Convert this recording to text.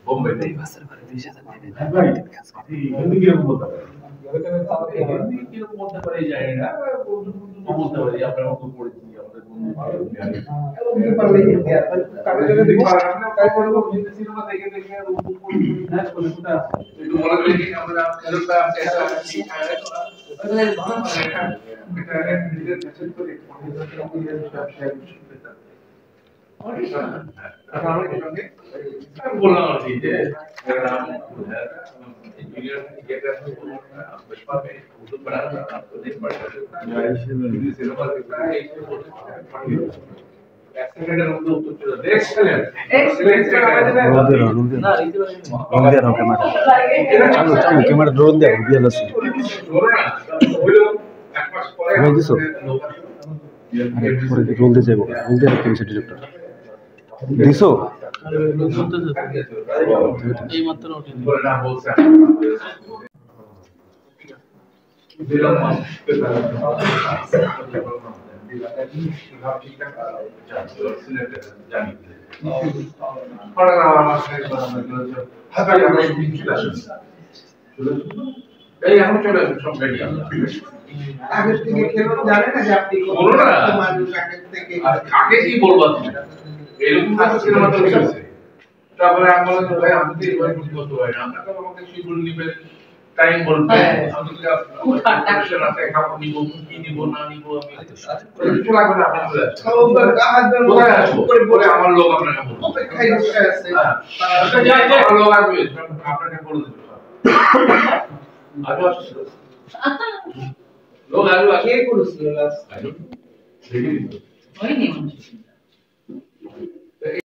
বোম্বে এই বছর করে 20,000 নেবেন ভাই কাজ করে হিন্দি কিরকম বলতে পারে হিন্দি কিরকম বলতে পারে জানি না বলতে পারি আপনার মতো পড়েছি আমাদের বন্ধু বলতে পারলে কারো জন্য দেখি তাই বলে হিন্দি সিনেমা দেখে দেখে উর্দু পড়ি না কোনটা একটু বলে দিলে কি আমরা এরকম একটা শিখায় তাহলে ভালো মানে এটা নিজের মেসেজ করে ব্যবসায় শিখতে বললাম আর কি যে ক্যামেরা ড্রোন দিয়ে রোল দিয়ে যাবো রোল দিয়ে রাখতে ডিরেক্টর দিছো এই মাত্র এই এখন চলে আসুন সব রেডি আগে থেকে খেলুন জানে না যে আপনি বলো না মানুষ আগে থেকে কাকে কি বলবো এরকম কাজ সিনেমা তো হয়েছে তারপরে আমি বললাম ভাই আমি তো এবার বুঝতে করতে পারি না আপনাকে আমাকে শিডিউল নিবেন টাইম বলবেন আমি তো ডাক্তার আছে খাবো নিব কি নিব না নিব আমি কিছু লাগবে না আপনি চলে আসুন কোথায় আসবো বলে আমার লোক আপনাকে বলবো অপেক্ষায় বসে আছে আমার লোক আসবে আপনাকে বলে দেবো আগে আসছিল লোক আগে কে করেছিল লাস্ট দেখি হয়নি